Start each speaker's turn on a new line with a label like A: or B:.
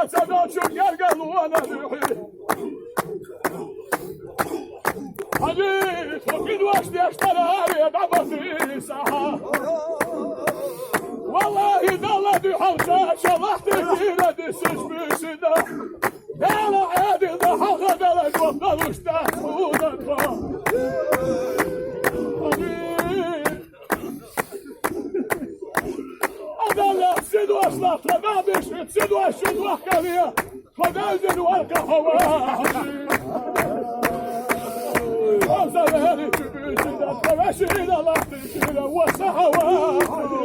A: صداچون گرگلوانه روحی حاجی توقید واشتی اشتر هاری دبازی سها والله دلدی حوزه شلحت دیره دیسش بیشیده دل عادی ده حقا دلد وقتلوشته خودت با اداله سیدو اشلحت لبابش سیدو اشد وحکلیه خدا زیدو القهوه وزر هلی تبیشیده توشیده لحظی شیده وسهوه